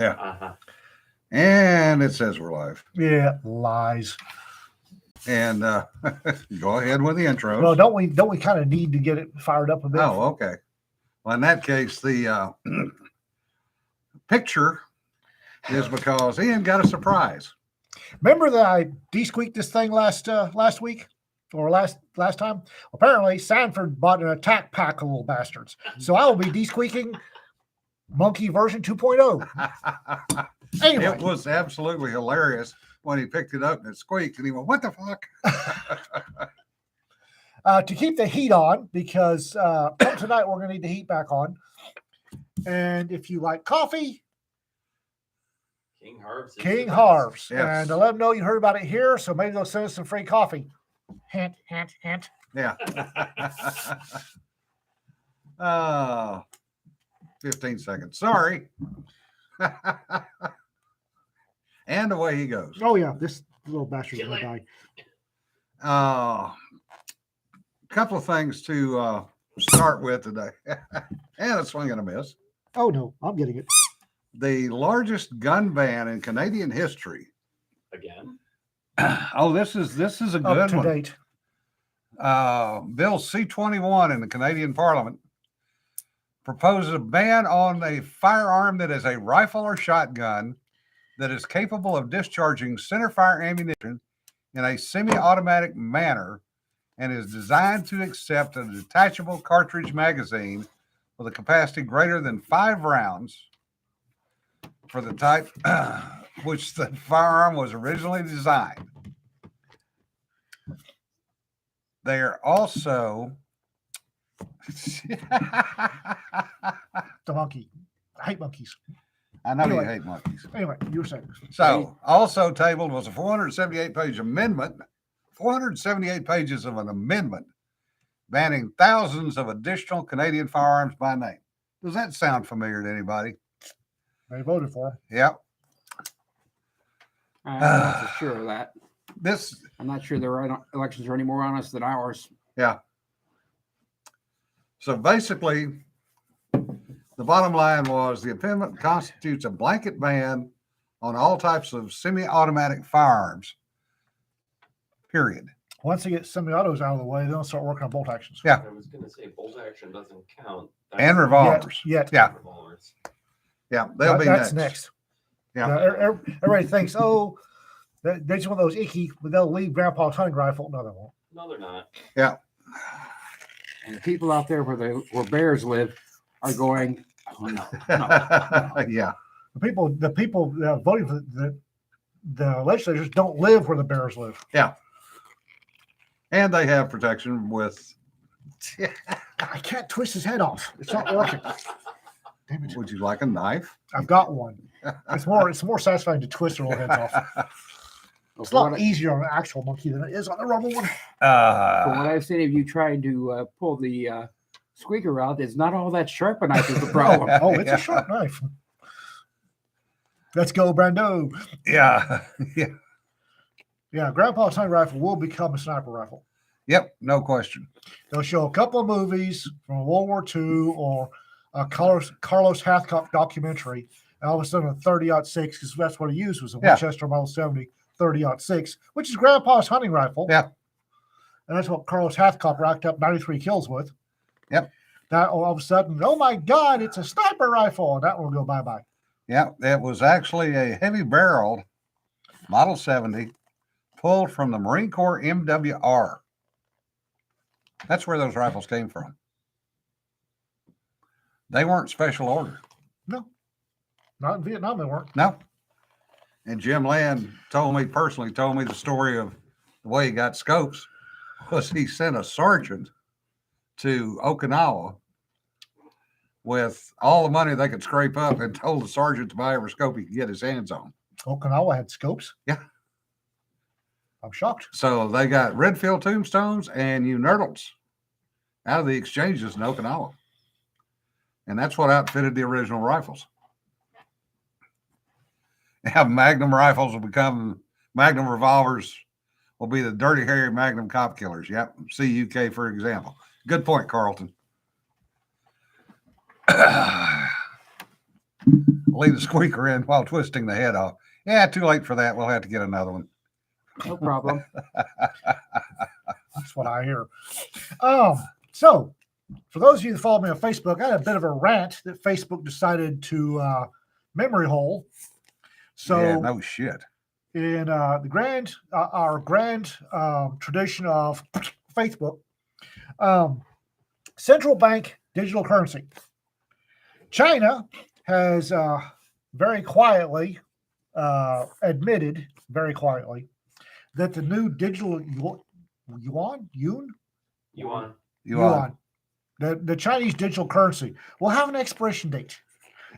Yeah. Uh-huh. And it says we're live. Yeah, lies. And go ahead with the intros. Well, don't we kind of need to get it fired up a bit? Oh, okay. Well, in that case, the picture is because Ian got a surprise. Remember that I de-squeaked this thing last week or last time? Apparently, Sanford bought an attack pack of little bastards. So I will be de-squeaking Monkey version 2.0. Anyway, It was absolutely hilarious when he picked it up and it squeaked, and he went, "What the fuck?" to keep the heat on, because tonight we're going to need the heat back on. And if you like coffee, King Harv's. King Harv's. Yes. And to let them know you heard about it here, so maybe they'll send us some free coffee. Hint, hint, hint. Yeah. 15 seconds. Sorry. And away he goes. Oh, yeah, this little bastard's going to die. Couple of things to start with today. And a swing and a miss. Oh, no, I'm getting it. The largest gun ban in Canadian history. Again. Oh, this is a Up good to one. date. Bill C-21 in the Canadian Parliament proposes a ban on a firearm that is a rifle or shotgun that is capable of discharging centerfire ammunition in a semi-automatic manner and is designed to accept a detachable cartridge magazine with a capacity greater than 5 rounds for the type which the firearm was originally designed. They are also The monkey. I hate monkeys. I know Anyway. you hate monkeys. Anyway, you were saying. So also tabled was a 478-page amendment, 478 pages of an amendment banning thousands of additional Canadian firearms by name. Does that sound familiar to anybody? They voted for him. Yep. I'm not so sure of that. This, I'm not sure their elections are any more honest than ours. yeah. So basically, the bottom line was the amendment constitutes a blanket ban on all types of semi-automatic firearms, period. Once they get semi-autos out of the way, they'll start working on bolt actions. Yeah. I was going to say bolt action doesn't count. And revolvers. Yet. Yeah. Revolvers. Yeah, they'll be That's next. next. Yeah. Everybody thinks, oh, they just want those icky, but they'll leave Grandpa's hunting rifle. No, they won't. No, they're not. Yeah. And the people out there where bears live are going, oh, no. Yeah. The people voting for the legislators don't live where the bears live. And they have protection with. I can't twist his head off. It's not working. Damn it. Would you like a knife? I've got one. It's more satisfying to twist their little heads off. It's a From lot easier on an actual monkey than it is on a rubber one. what I've seen of you trying to pull the squeaker out, it's not all that sharp a knife is the problem. Oh, it's Yeah. a sharp knife. Let's go, Brando. Yeah. Yeah. Yeah, Grandpa's hunting rifle will become a sniper rifle. Yep. No question. They'll show a couple of movies from World War II or a Carlos Hathcock documentary, and all of a sudden a 30-06, because that's what he used, was a Yeah. Winchester Model 70 30-06, which is Grandpa's hunting rifle. Yeah. And that's what Carlos Hathcock racked up 93 kills with. Yep. That all of a sudden, oh my God, it's a sniper rifle. And that one will go bye-bye. Yeah. It was actually a heavy barreled Model 70 pulled from the Marine Corps MWR. That's where those rifles came from. They weren't special order. No. Not in Vietnam, they weren't. No. And Jim Land told me the story of the way he got scopes was he sent a sergeant to Okinawa with all the money they could scrape up and told the sergeant to buy every scope he could get his hands on. Okinawa had scopes. Yeah. I'm shocked. So they got Redfield tombstones and Unertals out of the exchanges in Okinawa. And that's what outfitted the original rifles. Now, Magnum rifles will become Magnum revolvers will be the Dirty Harry Magnum cop killers. Yep. CUK, for example. Good point, Carlton. leave the squeaker in while twisting the head off. Yeah, too late for that. We'll have to get another one. No problem. That's what I hear. So for those of you that follow me on Facebook, I had a bit of a rant that Facebook decided to memory hole. So Yeah, no shit. in our grand tradition of Facebook, central bank digital currency. China has very quietly admitted, very quietly, that the new digital yuan, the Chinese digital currency will have an expiration date.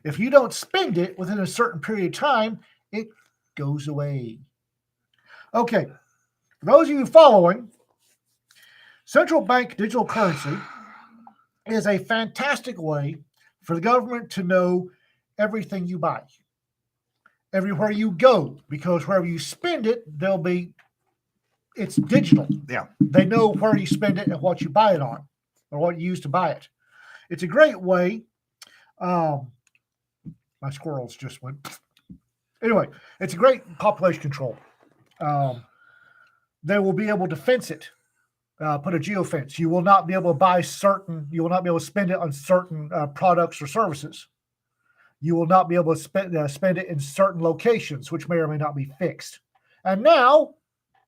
If you don't spend it within a certain period of time, it goes away. Okay, for those of you following, central bank digital currency is a fantastic way for the government to know everything you buy, everywhere you go, because wherever you spend it, it's digital. Yeah. They know where you spend it and what you buy it on, or what you use to buy it. It's a great way. My squirrels just went. Anyway, it's a great population control. They will be able to fence it, put a geofence. You will not be able to you will not be able to spend it on certain products or services. You will not be able to spend it in certain locations, which may or may not be fixed. And now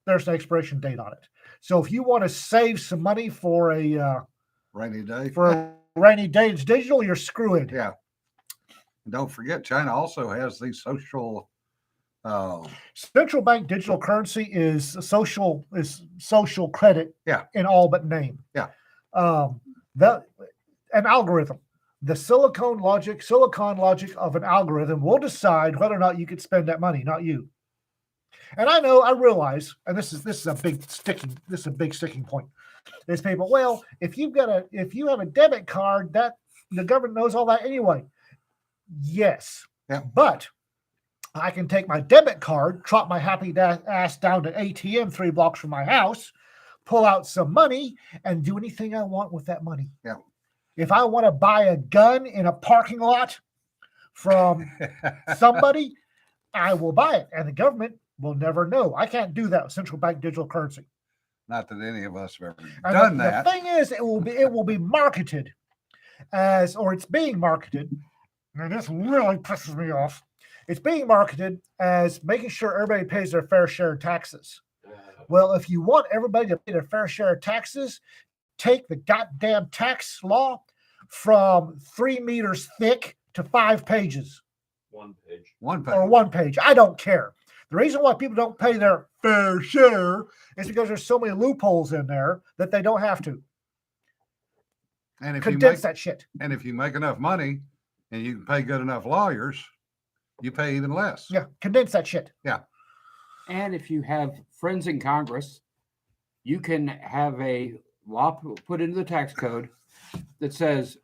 there's an expiration date on it. So if you want to save some money for a Rainy day. rainy day, it's digital, you're screwed. Yeah. And don't forget, China also has these social. Central bank digital currency is social credit. Yeah. In all but name. Yeah. An algorithm. The silicon logic of an algorithm will decide whether or not you could spend that money, not you. And I realize, and this is a big sticking point. There's people, well, if you have a debit card, that the government knows all that anyway. Yes. Yeah. But I can take my debit card, trot my happy ass down to ATM 3 blocks from my house, pull out some money, and do anything I want with that money. Yeah. If I want to buy a gun in a parking lot from somebody, I will buy it, and the government will never know. I can't do that with central bank digital currency. Not that any of us have ever And done the that. thing is, it will be marketed it's being marketed, and this really pisses me off. It's being marketed as making sure everybody pays their fair share of taxes. Well, if you want everybody to pay their fair share of taxes, take the goddamn tax law from 3 meters thick to 5 pages. 1 page. One page. Or 1 page. I don't care. The reason why people don't pay their fair share is because there's so many loopholes in there that they don't have to. And if Condense that shit. And if you make enough money and you can pay good enough lawyers, you pay even less. Yeah, condense that shit. And if you have friends in Congress, you can have a law put into the tax code that says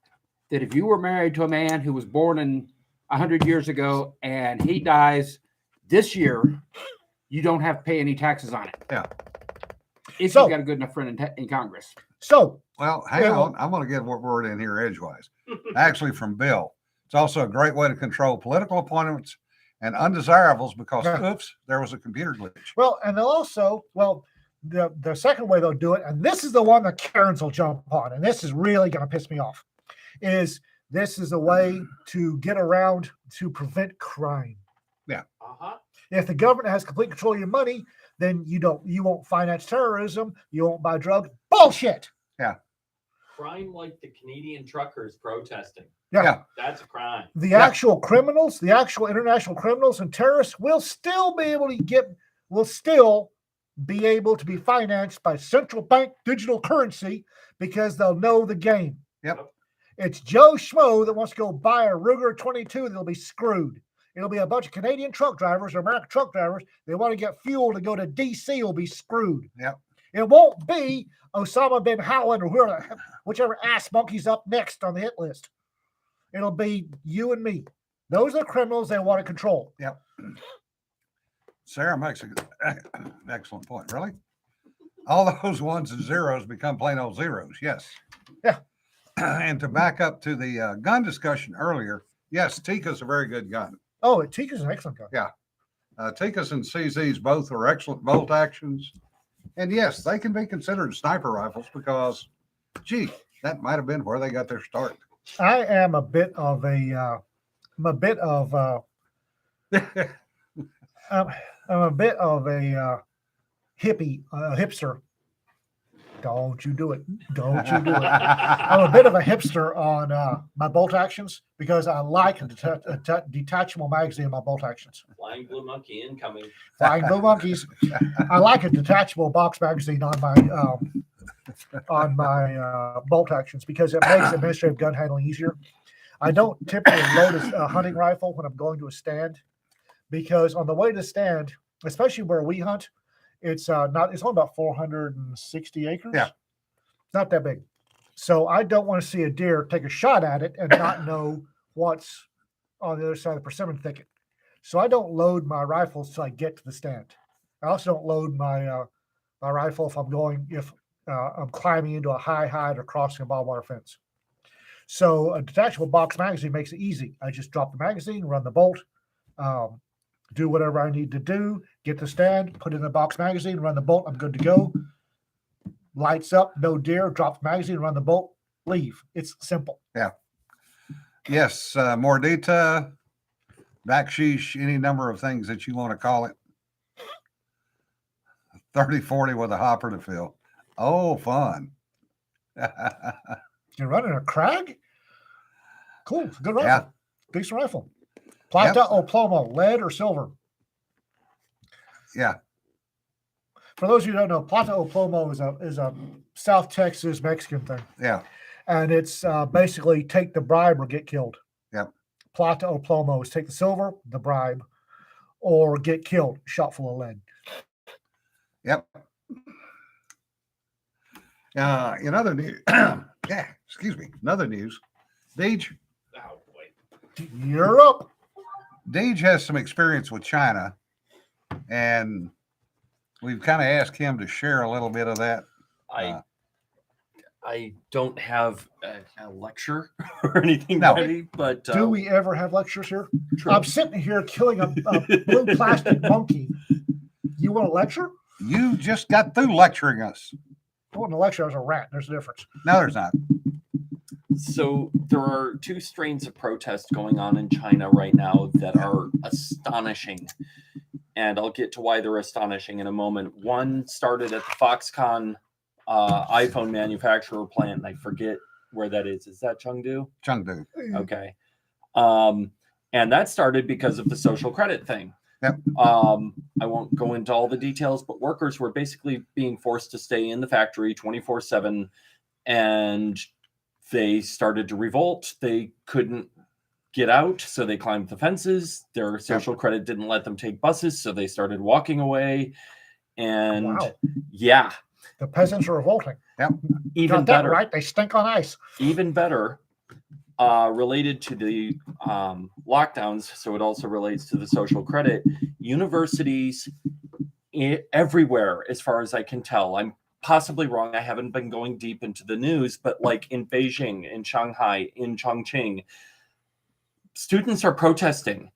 that if you were married to a man who was born in 100 years ago and he dies this year, you don't have to pay any taxes on it. Yeah. If So- you've got a good enough friend in Congress. So, Well, hang Yeah, on. I'm going to get a word in here edgewise. Actually, from Bill. It's also a great way to control political appointments and undesirables because, Yeah. oops, there was a computer glitch. well, and they'll also, the second way they'll do it, and this is the one that Karens will jump on, and this is really going to piss me off, is this is a way to get around to prevent crime. Uh-huh. If the government has complete control of your money, then you won't finance terrorism, you won't buy drugs. Bullshit. Crime like the Canadian truckers protesting. Yeah. That's a crime. The actual criminals, the actual international criminals and terrorists will still be able to be financed by central bank digital currency because they'll know the game. Yep. It's Joe Schmo that wants to go buy a Ruger 22 that'll be screwed. It'll be a bunch of Canadian truck drivers or American truck drivers. They want to get fuel to go to DC will be screwed. Yep. It won't be Osama bin Laden or whichever ass monkey's up next on the hit list. It'll be you and me. Those are the criminals they want to control. Yep. Sarah makes an excellent point. Really? All those ones and zeros become plain old zeros. Yes. Yeah. And to back up to the gun discussion earlier, Yes, Tikka's a very good gun. Oh, Tikka's an excellent gun. Tikka's and CZ's both are excellent bolt actions. And yes, they can be considered sniper rifles because, gee, that might have been where they got their start. I am a bit of a, I'm a bit of, I'm a bit of a hippie, hipster. Don't you do it. Don't you do it. I'm a bit of a hipster on my bolt actions because I like a detachable magazine in my bolt actions. Flying blue monkey incoming. Flying blue monkeys. I like a detachable box magazine on my bolt actions because it makes administrative gun handling easier. I don't typically load a hunting rifle when I'm going to a stand because on the way to the stand, especially where we hunt, it's only about 460 acres. Yeah. Not that big. So I don't want to see a deer take a shot at it and not know what's on the other side of the persimmon thicket. So I don't load my rifles till I get to the stand. I also don't load my my rifle if I'm climbing into a high height or crossing a barbed wire fence. So a detachable box magazine makes it easy. I just drop the magazine, run the bolt, do whatever I need to do, get the stand, put it in the box magazine, run the bolt. I'm good to go. Lights up, no deer, drop the magazine, run the bolt, leave. It's simple. Yes, mordita, backsheesh, any number of things that you want to call it. 30-40 with a hopper to fill. Oh, fun. You're running a Krag? Cool. It's a good rifle. Yeah. Decent rifle. Plata o plomo, lead or silver? Yeah. For those of you who don't know, Plata o plomo is a South Texas Mexican thing. Yeah. And it's basically take the bribe or get killed. Yep. Plata o plomo is take the silver, the bribe, or get killed, shot full of lead. Yep. In other news, yeah, excuse me. Another news, Deej Oh boy. You're up. has some experience with China, and we've kind of asked him to share a little bit of that. I don't have a lecture or anything No. ready, but Do we ever have lectures here? true. I'm sitting here killing a blue plastic monkey. You want a lecture? You just got through lecturing us. I want a lecture. I was a rat. There's a difference. No, there's not. So there are two strains of protest going on in China right now that are astonishing. And I'll get to why they're astonishing in a moment. One started at the Foxconn iPhone manufacturer plant, and I forget where that is. Is that Chengdu? Chengdu. Okay. And that started because of the social credit thing. Yep. I won't go into all the details, but workers were basically being forced to stay in the factory 24/7, and they started to revolt. They couldn't get out, so they climbed the fences. Their social credit didn't let them take buses, so they started walking away. And Wow. yeah, The peasants are revolting. even Got that better. right. They stink on ice. Even better, related to the lockdowns, so it also relates to the social credit. Universities everywhere, as far as I can tell, I'm possibly wrong. I haven't been going deep into the news, but like in Beijing, in Shanghai, in Chongqing, students are protesting.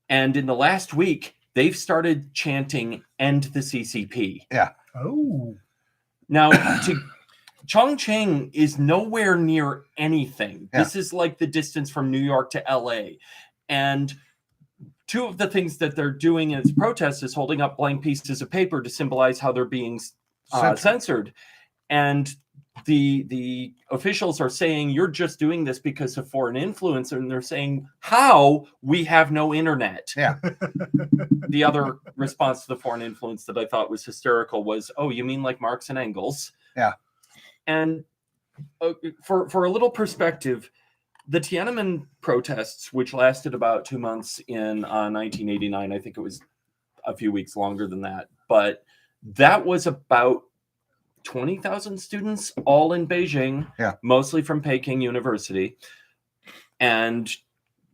And in the last week, they've started chanting, "End the CCP." Oh. Now, Chongqing is nowhere near anything. Yeah. This is like the distance from New York to LA. And two of the things that they're doing in its protest is holding up blank pieces of paper to symbolize how they're being censored. And the officials are saying, you're just doing this because of foreign influence. And they're saying, how? We have no internet. Yeah. The other response to the foreign influence that I thought was hysterical was, oh, you mean like Marx and Engels? Yeah. And for a little perspective, the Tiananmen protests, which lasted about 2 months in 1989, I think it was a few weeks longer than that, but that was about 20,000 students, all in Beijing, mostly from Peking University. And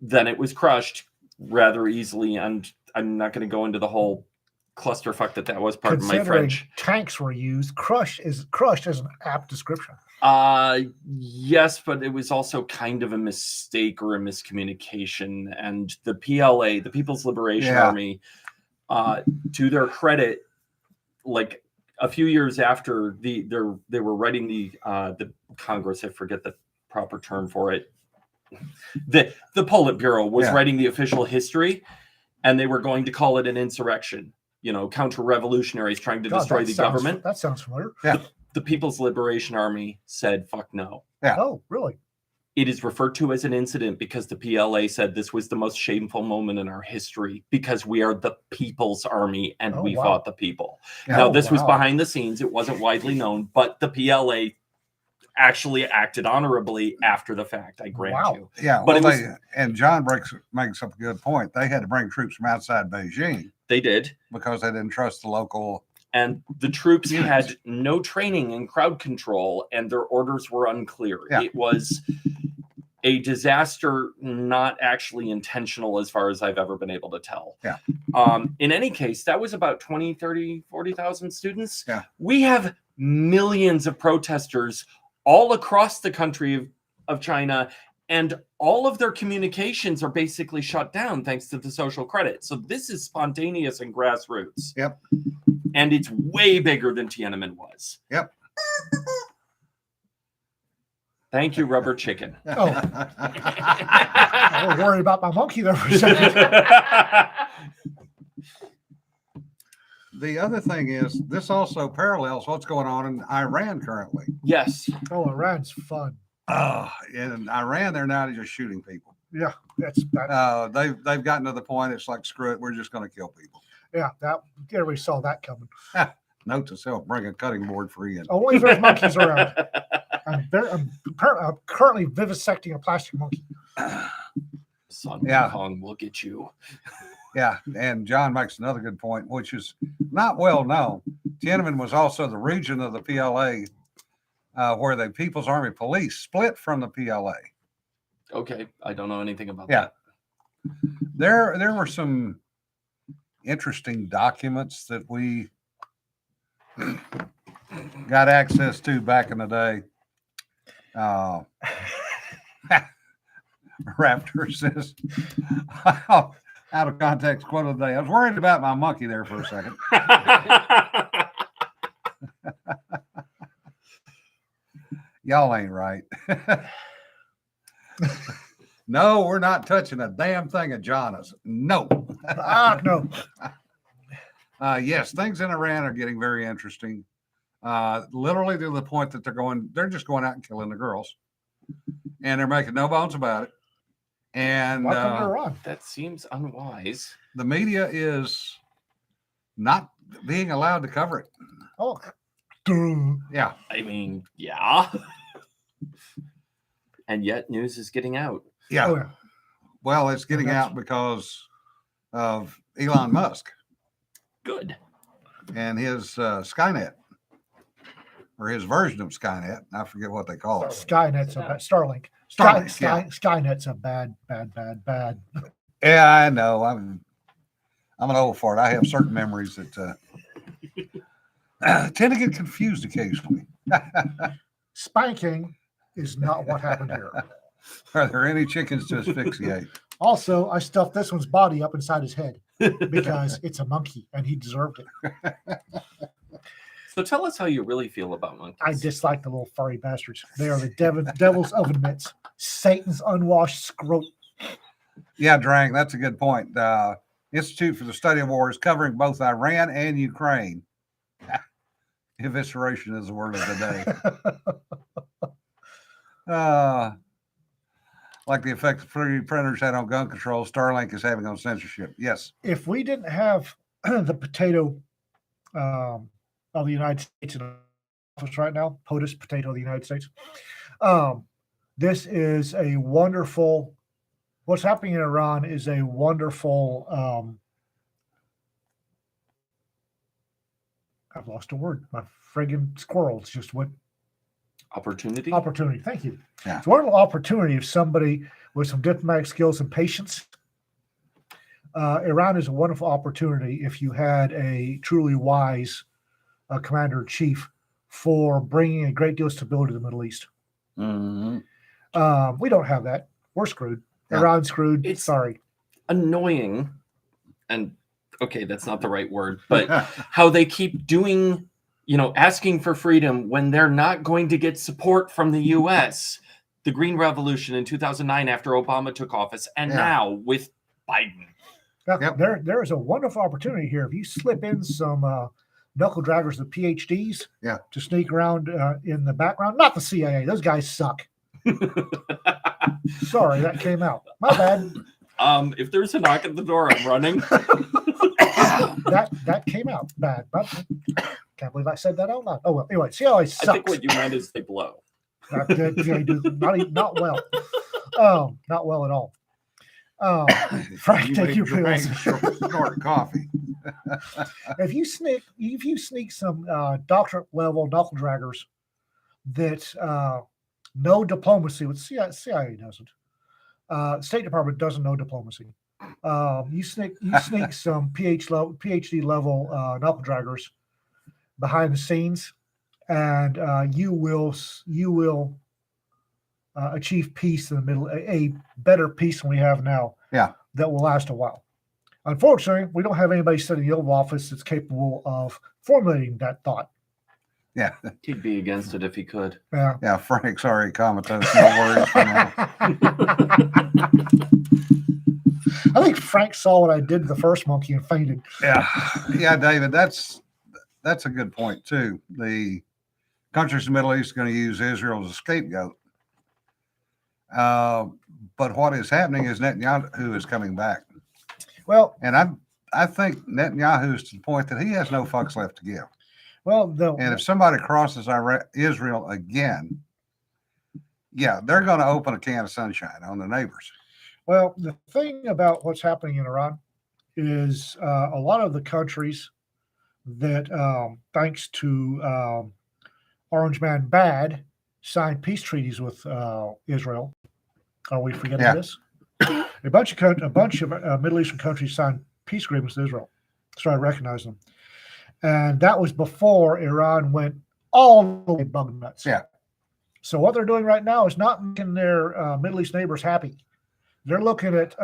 then it was crushed rather easily. And I'm not going to go into the whole clusterfuck that was. Pardon my Considering French. tanks were used, crushed is an apt description. Yes, but it was also kind of a mistake or a miscommunication. And the PLA, the People's Liberation Yeah. Army, to their credit, like a few years after they were writing the Congress, I forget the proper term for it. The Politburo was Yeah. writing the official history, and they were going to call it an insurrection. You know, counter-revolutionaries trying to God, destroy that the sounds- government. That sounds familiar. The People's Liberation Army said, "Fuck no." Yeah. Oh, really? It is referred to as an incident because the PLA said this was the most shameful moment in our history because we are the People's Army and Oh, we wow. fought the people. Yeah. Now, Oh, this was wow. behind the scenes. It wasn't widely known, but the PLA actually acted honorably after the fact. I grant Wow. you. Yeah, But well, it was- and John makes up a good point. They had to bring troops from outside Beijing They did. because they didn't trust the local. And the troops Units. had no training in crowd control and their orders were unclear. Yeah. It was a disaster, not actually intentional as far as I've ever been able to tell. Yeah. In any case, that was about 20, 30, 40,000 students. Yeah. We have millions of protesters all across the country of China, and all of their communications are basically shut down thanks to the social credit. So this is spontaneous and grassroots. Yep. And it's way bigger than Tiananmen was. Yep. Thank you, Rubber Chicken. Oh. I was worried about my monkey there for a second. The other thing is, this also parallels what's going on in Iran currently. Yes. Oh, Iran's fun. In Iran, they're now just shooting people. Yeah, They've gotten to the point. It's like, screw it, we're just going to kill people. that everybody saw that coming. Note to self: bring a cutting board free in. Only if there's monkeys around. I'm currently vivisecting a plastic monkey. Son Yeah. Kong will get you. Yeah, and John makes another good point, which is not well known. Tiananmen was also the region of the PLA where the People's Army Police split from the PLA. Okay. I don't know anything about Yeah. that. There were some interesting documents that we got access to back in the day. Raptor says, out of context quote of the day. I was worried about my monkey there for a second. Y'all ain't right. No, we're not touching a damn thing of John's. No. No. Yes, things in Iran are getting very interesting. Literally to the point that they're just going out and killing the girls. And they're making no bones about it. And Why come they're on? That seems unwise. the media is not being allowed to cover it. Oh, duh. Yeah. I mean, yeah. And yet news is getting out. Yeah. Oh, yeah. Well, it's getting That's- out because of Elon Musk Good. and his Skynet, or his version of Skynet. I forget what they call it. Skynet's a bad Starlink. Starlink, yeah. Skynet's a bad. Yeah, I know. I'm an old fart. I have certain memories that tend to get confused occasionally. Spanking is not what happened here. Are there any chickens to asphyxiate? Also, I stuffed this one's body up inside his head because it's a monkey and he deserved it. So tell us how you really feel about monkeys. I dislike the little furry bastards. They are the devil's oven mitts, Satan's unwashed scrot. Yeah, Drang, that's a good point. Institute for the Study of War is covering both Iran and Ukraine. Evisceration is the word of the day. Like the effect 3D printers had on gun control, Starlink is having on censorship. Yes. If we didn't have the potato of the United States in office right now, POTUS, potato of the United States, this is a wonderful, what's happening in Iran is a wonderful, I've lost a word. My friggin' squirrels just went Opportunity. opportunity. Thank you. Yeah. It's a wonderful opportunity if somebody with some diplomatic skills and patience Iran is a wonderful opportunity if you had a truly wise commander in chief for bringing a great deal of stability to the Middle East. Mhm. We don't have that. We're screwed. Yeah. Iran's screwed. It's- Sorry. Annoying, and okay, that's not the right word, but how they keep doing, asking for freedom when they're not going to get support from the US. The Green Revolution in 2009 after Obama took office, and Yeah. now with Biden. Now, Yep. there is a wonderful opportunity here. If you slip in some knuckle draggers with PhDs Yeah. to sneak around in the background, not the CIA. Those guys suck. Sorry, that came out. My bad. If there's a knock at the door, I'm running. That came out bad. But can't believe I said that out loud. Oh well. Anyway, CIA sucks. I think what you meant is they blow. Not well. Not well at all. Frank, thank you for Jermaine this. snort coffee. If you sneak some doctorate level knuckle draggers that know diplomacy, with CIA doesn't. State Department doesn't know diplomacy. You sneak some PhD level knuckle draggers behind the scenes, and you will achieve peace in the middle, a better peace than we have now. Yeah. That will last a while. Unfortunately, we don't have anybody sitting in the Oval Office that's capable of formulating that thought. Yeah. He'd be against it if he could. Yeah. Yeah. Frank's already commented. No worries for now. I think Frank saw what I did to the first monkey and fainted. Yeah. Yeah, David, that's a good point too. The countries in the Middle East are going to use Israel as a scapegoat. But what is happening is Netanyahu is coming back. Well, And I think Netanyahu is to the point that he has no fucks left to give. And if somebody crosses Israel again, yeah, they're going to open a can of sunshine on the neighbors. Well, the thing about what's happening in Iran is a lot of the countries that, thanks to Orange Man Bad, signed peace treaties with Israel. Are we forgetting Yeah. this? A bunch of Middle Eastern countries signed peace agreements with Israel, started recognizing them, and that was before Iran went all the way bug nuts. Yeah. So what they're doing right now is not making their Middle East neighbors happy. They're looking at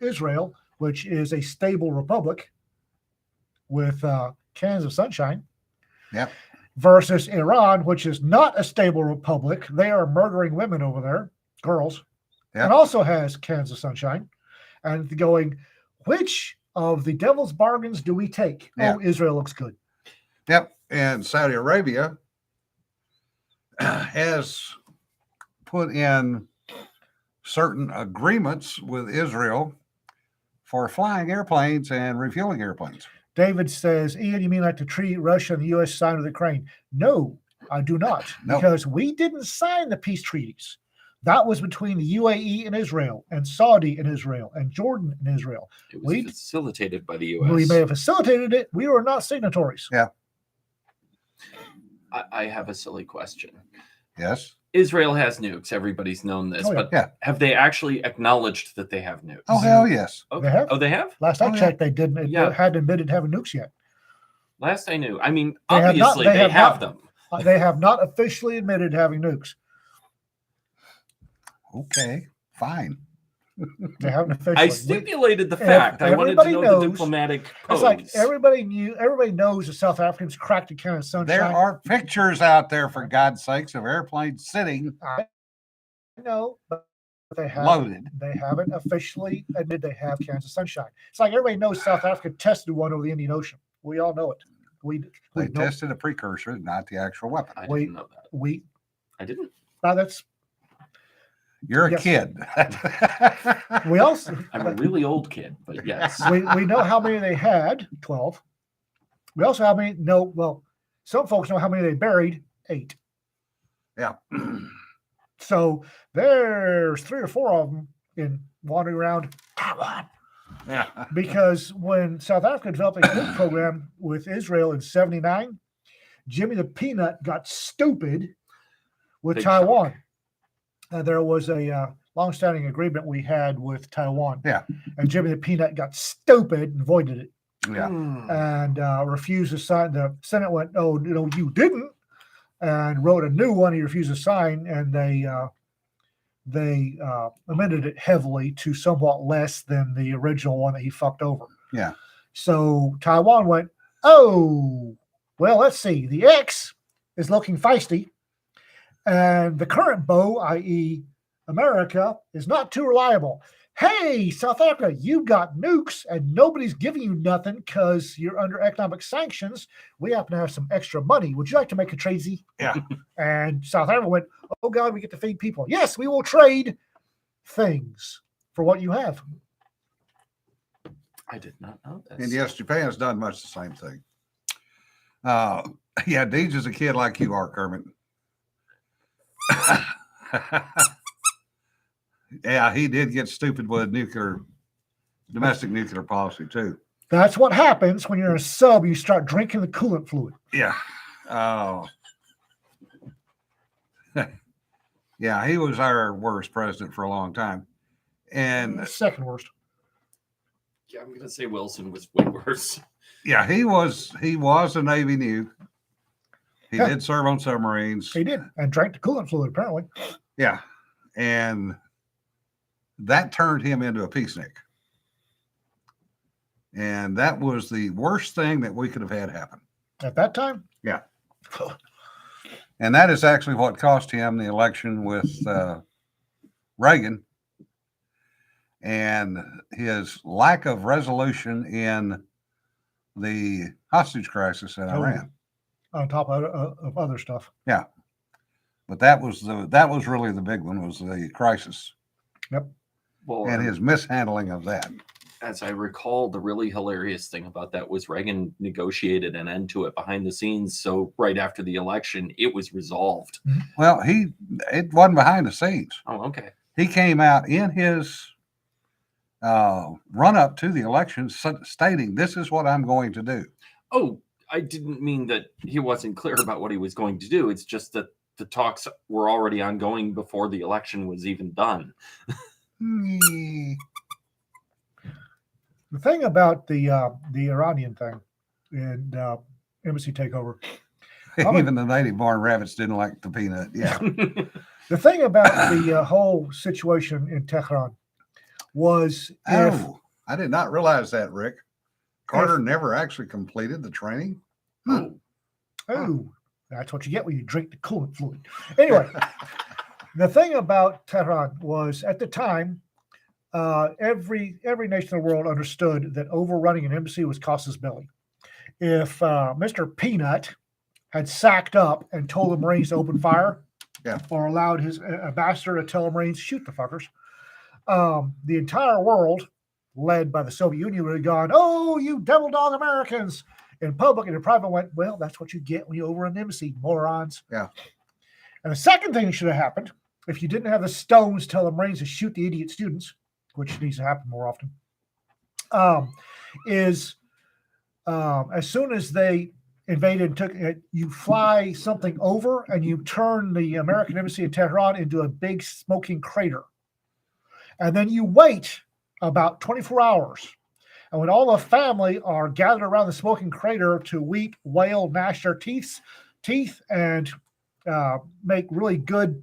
Israel, which is a stable republic with cans of sunshine. Yep. Versus Iran, which is not a stable republic. They are murdering women over there, girls, Yep. and also has cans of sunshine. And going, which of the devil's bargains do we take? Yeah. Oh, Israel looks good. Yep. And Saudi Arabia has put in certain agreements with Israel for flying airplanes and refueling airplanes. David says, Ian, you mean like the treaty Russia and the U.S. signed with Ukraine? No, I do not, No. because we didn't sign the peace treaties. That was between the UAE and Israel, and Saudi and Israel, and Jordan and Israel. It was We- facilitated by the U.S. We may have facilitated it. We were not signatories. I have a silly question. Yes. Israel has nukes. Everybody's known this, Oh, yeah. but Yeah. have they actually acknowledged that they have nukes? Oh, hell yes. Okay. They have. Oh, they have? Last I Oh, yeah. checked, they didn't. They Yeah. hadn't admitted having nukes yet. Last I knew. I mean, They have not- obviously they they have have not. them. They have not officially admitted having nukes. Okay. Fine. They haven't officially. I stipulated the Ev- fact. I wanted to everybody know knows- the diplomatic It's pose. like everybody knows the South Africans cracked a can of sunshine. There are pictures out there, for God's sakes, of airplanes sitting I know, but they haven't. loaded. They haven't officially admitted they have cans of sunshine. It's like everybody knows South Africa tested one over the Indian Ocean. We all know it. They know- tested a precursor, not the actual weapon. I Wait. didn't know that. we I didn't. that's You're a Yes. kid. we also I'm a really old kid, but yes. we know how many they had, 12. We also how many some folks know how many they buried, 8. Yeah. So there's 3 or 4 of them in wandering around. Come on. Yeah. Because when South Africa developed a nuke program with Israel in 79, Jimmy the Peanut got stupid with Big Taiwan. There was a longstanding agreement we had with Taiwan. Yeah. And Jimmy the Peanut got stupid and voided it Yeah. and refused to sign. The Senate went, "Oh, no, you didn't," and wrote a new one. He refused to sign, and they amended it heavily to somewhat less than the original one that he fucked over. Yeah. So Taiwan went, "Oh, well, let's see. The X is looking feisty, and the current bow, i.e., America, is not too reliable. Hey, South Africa, you've got nukes and nobody's giving you nothing because you're under economic sanctions. We happen to have some extra money. Would you like to make a trade? Yeah. And South Africa went, "Oh, God, we get to feed people. Yes, we will trade things for what you have." I did not know this. And yes, Japan's done much the same thing. Yeah, Deej is a kid like you are, Kermit. Yeah, he did get stupid with domestic nuclear policy too. That's what happens when you're in a sub. You start drinking the coolant fluid. Yeah. Oh. Yeah, he was our worst president for a long time. And Second worst. Yeah, I'm gonna say Wilson was way worse. yeah, he was a Navy nuke. He Yeah. did serve on submarines. He did, and drank the coolant fluid apparently. Yeah. And that turned him into a peacenik. And that was the worst thing that we could have had happen. At that time, Yeah. And that is actually what cost him the election with Reagan and his lack of resolution in the hostage crisis in Oh. Iran. on top of other stuff. But that was really the big one, was the crisis Well, and his mishandling of that. as I recall, the really hilarious thing about that was Reagan negotiated an end to it behind the scenes. So right after the election, it was resolved. Well, it wasn't behind the scenes. Oh, okay. He came out in his run up to the election stating, "This is what I'm going to do." Oh, I didn't mean that he wasn't clear about what he was going to do. It's just that the talks were already ongoing before the election was even done. The thing about the Iranian thing and embassy takeover, Even the native-born rabbits didn't like the peanut. Yeah. the thing about the whole situation in Tehran was Oh, I did not realize that, Rick. Carter never actually completed the training. oh, that's what you get when you drink the coolant fluid. Anyway, the thing about Tehran was at the time, every nation in the world understood that overrunning an embassy was cost us belly. If Mr. Peanut had sacked up and told the Marines to open fire, Yeah. or allowed his ambassador to tell the Marines, "Shoot the fuckers," the entire world, led by the Soviet Union, would have gone, "Oh, you devil dog Americans!" In public, and in private went, "Well, that's what you get when you overrun an embassy, morons." Yeah. And the second thing that should have happened, if you didn't have the stones tell the Marines to shoot the idiot students, which needs to happen more often, is as soon as they invaded and took it, you fly something over and you turn the American embassy in Tehran into a big smoking crater. And then you wait about 24 hours. And when all the family are gathered around the smoking crater to weep, wail, gnash their teeth, and make really good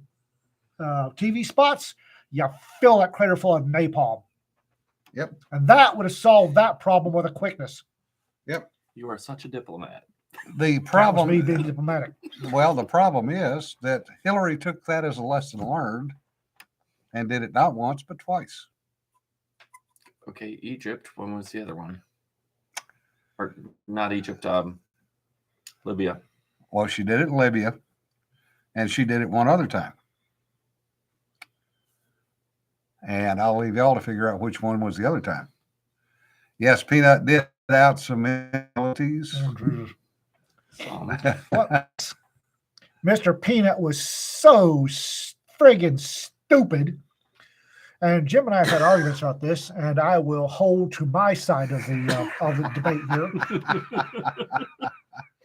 TV spots, you fill that crater full of napalm. Yep. And that would have solved that problem with a quickness. You are such a diplomat. The That was problem, me being diplomatic. well, the problem is that Hillary took that as a lesson learned and did it not once, but twice. Okay, Egypt. When was the other one? Or not Egypt, Libya. Well, she did it in Libya, and she did it one other time. And I'll leave y'all to figure out which one was the other time. Yes, Peanut did out some abilities. Oh, Jesus. Um, What? Mr. Peanut was so friggin' stupid. And Jim and I have had arguments about this, and I will hold to my side of the debate here.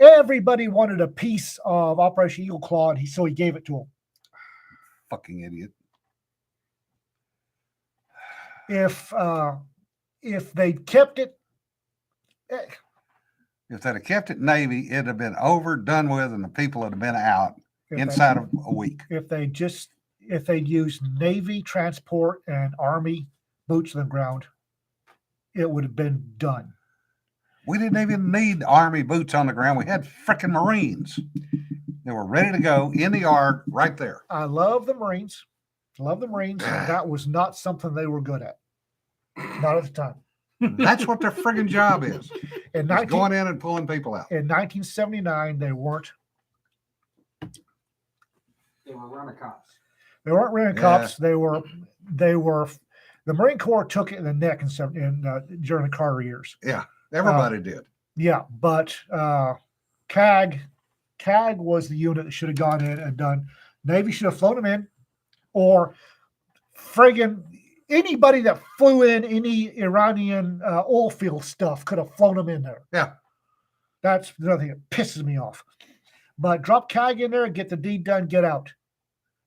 Everybody wanted a piece of Operation Eagle Claw, and so he gave it to him. Fucking idiot. if they kept it, If they'd have kept it Navy, it'd have been over, done with, and the people would have been out if inside of a week. if they used Navy transport and Army boots on the ground, it would have been done. We didn't even need Army boots on the ground. We had freaking Marines. They were ready to go in the yard right there. I love the Marines. Love the Marines. That was not something they were good at. Not at the time. That's what their friggin' job is. In, Is 19, going in and pulling people out. in 1979, they weren't. They were running cops. They weren't running Yeah. cops. They were. The Marine Corps took it in the neck during the Carter years. Everybody did. Yeah, but CAG was the unit that should have gone in and done. Navy should have flown them in, or friggin' anybody that flew in any Iranian oil field stuff could have flown them in there. Yeah. That's another thing that pisses me off. But drop CAG in there and get the deed done, get out.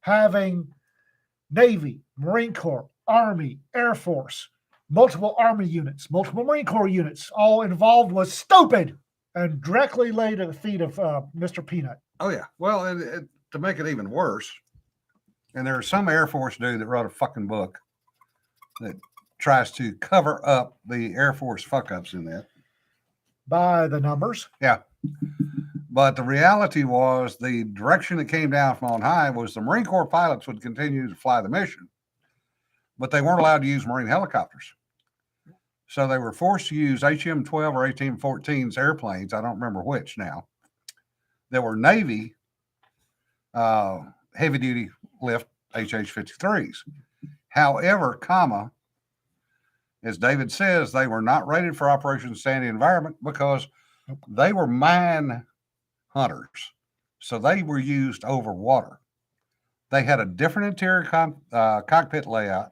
Having Navy, Marine Corps, Army, Air Force, multiple Army units, multiple Marine Corps units, all involved was stupid and directly laid at the feet of Mr. Peanut. Oh, yeah. Well, and to make it even worse, and there's some Air Force dude that wrote a fucking book that tries to cover up the Air Force fuck ups in that. By the numbers. But the reality was the direction that came down from on high was the Marine Corps pilots would continue to fly the mission, but they weren't allowed to use Marine helicopters. So they were forced to use HM-12 or HM-14's airplanes. I don't remember which now. There were Navy heavy-duty lift HH-53s. However, as David says, they were not rated for Operation Sandy Environment because they were mine hunters. So they were used over water. They had a different interior cockpit layout.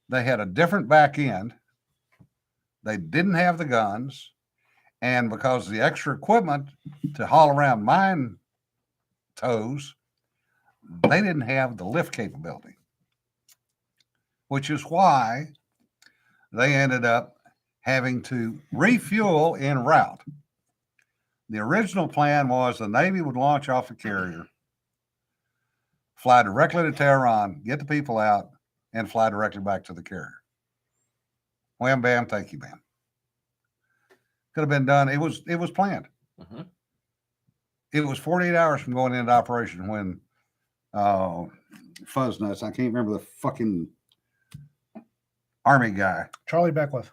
They had a different back end. They didn't have the guns. And because of the extra equipment to haul around mine tows, they didn't have the lift capability, which is why they ended up having to refuel en route. The original plan was the Navy would launch off a carrier, fly directly to Tehran, get the people out, and fly directly back to the carrier. Wham, bam, thank you, ma'am. Could have been done. It was planned. Mhm. It was 48 hours from going into operation when Fuzznuts, I can't remember the fucking Army guy, Charlie Beckwith.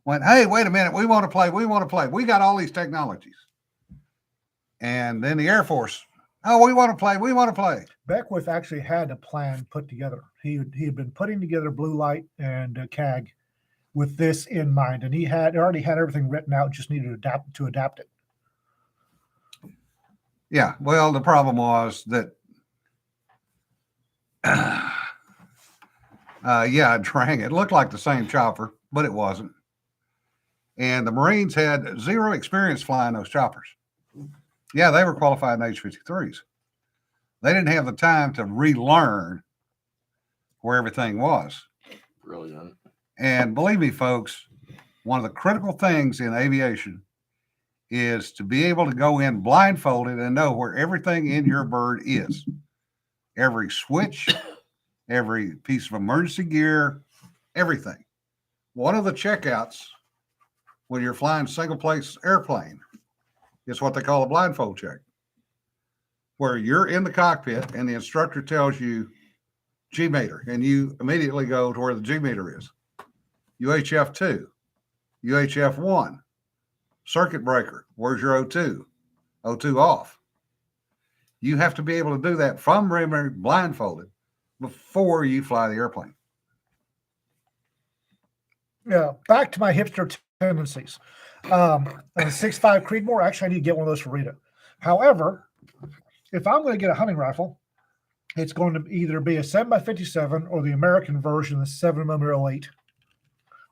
went, hey, wait a minute, we want to play. We got all these technologies. And then the Air Force, oh, we want to play. Beckwith actually had a plan put together. He had been putting together Blue Light and CAG with this in mind, and he already had everything written out, just needed to adapt it. Yeah, well, the problem was that, Drang, it looked like the same chopper, but it wasn't. And the Marines had zero experience flying those choppers. Yeah, they were qualified in H-53s. They didn't have the time to relearn where everything was. Brilliant. And believe me, folks, one of the critical things in aviation is to be able to go in blindfolded and know where everything in your bird is. Every switch, every piece of emergency gear, everything. One of the checkouts when you're flying single place airplane is what they call a blindfold check, where you're in the cockpit and the instructor tells you G meter, and you immediately go to where the G meter is. UHF 2, UHF 1, circuit breaker, where's your O2? O2 off. You have to be able to do that from blindfolded before you fly the airplane. Yeah, back to my hipster tendencies. A 6.5 Creedmoor, actually, I need to get one of those for Rita. However, if I'm going to get a hunting rifle, it's going to either be a 7x57 or the American version, the 7mm 08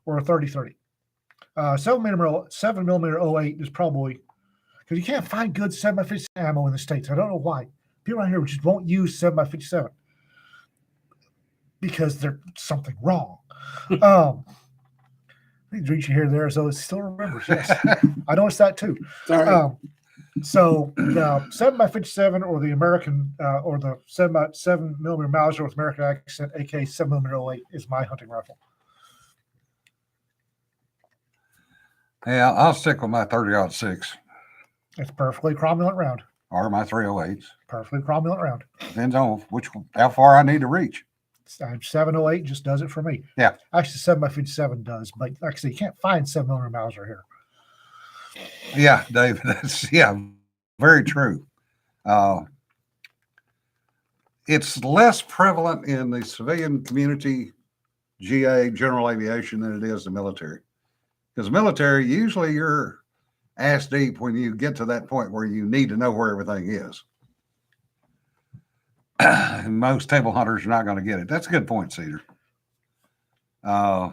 or a 30-30. 7mm 08 is probably, because you can't find good 7x57 ammo in the States. I don't know why. People around here just won't use 7x57. because there's something wrong. I think Reach here there, so it still remembers. Yes, I noticed that too. Sorry. So the 7x57 or the American or the 7.7mm Mauser with American accent, aka 7mm 08, is my hunting rifle. Yeah, I'll stick with my 30-06 It's perfectly cromulent round. or my 308s. Perfectly cromulent round. Depends on how far I need to reach. 708 just does it for me. Yeah. Actually, 7x57 does, but like I said, you can't find 7mm Mauser here. Yeah, Dave, that's very true. It's less prevalent in the civilian community, GA, general aviation, than it is the military. Because military, usually you're ass deep when you get to that point where you need to know where everything is. And most table hunters are not going to get it. That's a good point, Cedar.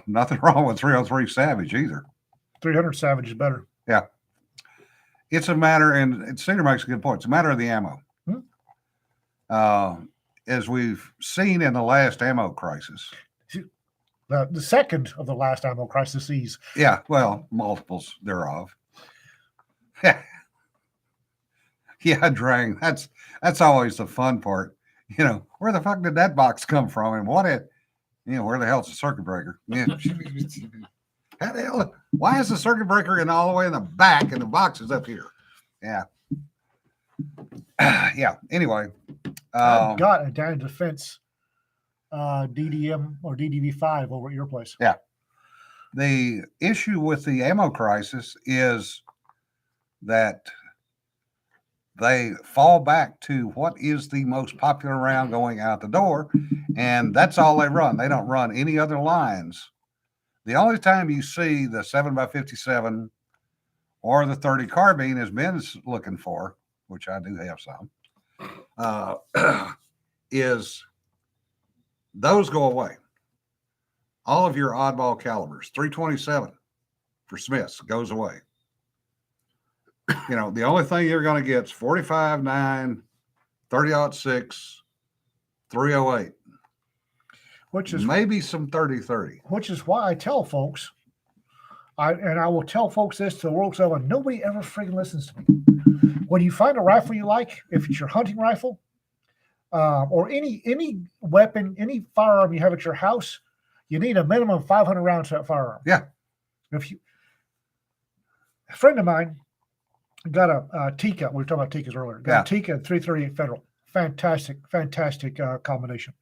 Nothing wrong with 303 Savage either. 300 Savage is better. It's a matter, and Cedar makes a good point. It's a matter of the ammo. As we've seen in the last ammo crisis. The second of the last ammo crises. Yeah, well, multiples thereof. Yeah, Drang. That's always the fun part. You know, where the fuck did that box come from, and where the hell's the circuit breaker? Yeah. How the hell? Why is the circuit breaker all the way in the back and the box is up here? Yeah. Yeah. Anyway, I've got a Down Defense DDM or DDV5 over at your place. the issue with the ammo crisis is that they fall back to what is the most popular round going out the door, and that's all they run. They don't run any other lines. The only time you see the 7x57 or the 30 carbine, as Ben's looking for, which I do have some, is those go away. All of your oddball calibers, 327 for Smiths goes away. You know, the only thing you're going to get is 45-9, 30-06, 308, Which is maybe some 30-30. which is why I tell folks, I will tell folks this to the world's over, and nobody ever freaking listens to me. When you find a rifle you like, if it's your hunting rifle, or any weapon, any firearm you have at your house, you need a minimum of 500 rounds to that firearm. Yeah. A friend of mine got a Tika. We were talking about Tikas earlier. Got a Tika 338 Federal. Fantastic combination.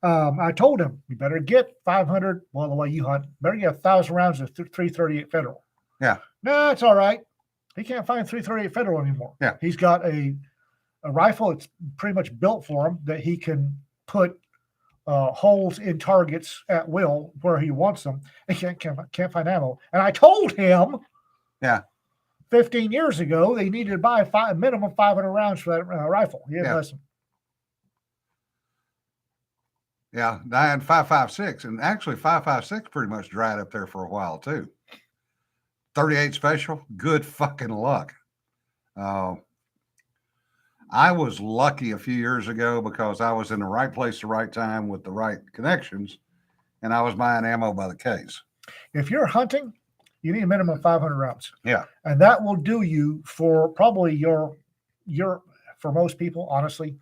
I told him, you better get 500. Well, the way you hunt, better get 1,000 rounds of 338 Federal. Yeah. No, it's all right. He can't find 338 Federal anymore. Yeah. He's got a rifle that's pretty much built for him that he can put holes in targets at will where he wants them. He can't find ammo. And I told him, 15 years ago, they needed to buy minimum 500 rounds for that rifle. He didn't listen. Yeah, I had 5.56, and actually 5.56 pretty much dried up there for a while too. 38 special, good fucking luck. I was lucky a few years ago because I was in the right place at the right time with the right connections, and I was buying ammo by the case. If you're hunting, you need a minimum of 500 rounds. Yeah. And that will do you for probably your for most people, honestly,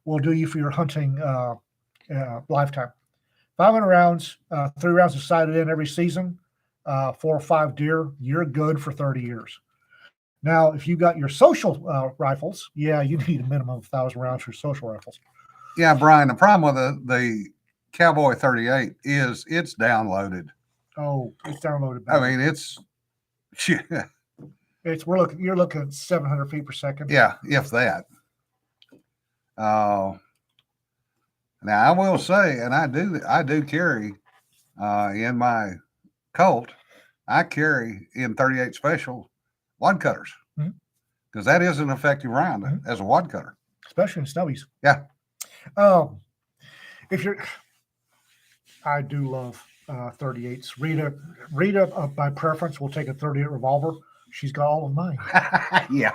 will do you for your hunting lifetime. 500 rounds, 3 rounds are sighted in every season, 4 or 5 deer, you're good for 30 years. Now, if you got your social rifles, yeah, you need a minimum of 1,000 rounds for social rifles. Yeah, Brian, the problem with the Cowboy 38 is it's downloaded. Oh, it's downloaded. I mean, it's you're looking at 700 feet per second. yeah, if that. Now I will say, and I do carry in my Colt, I carry in 38 special wad cutters because that is an effective round as a wad cutter, especially in stubbies. Yeah. I do love 38s. Rita by preference will take a 38 revolver, She's got all of mine. Yeah.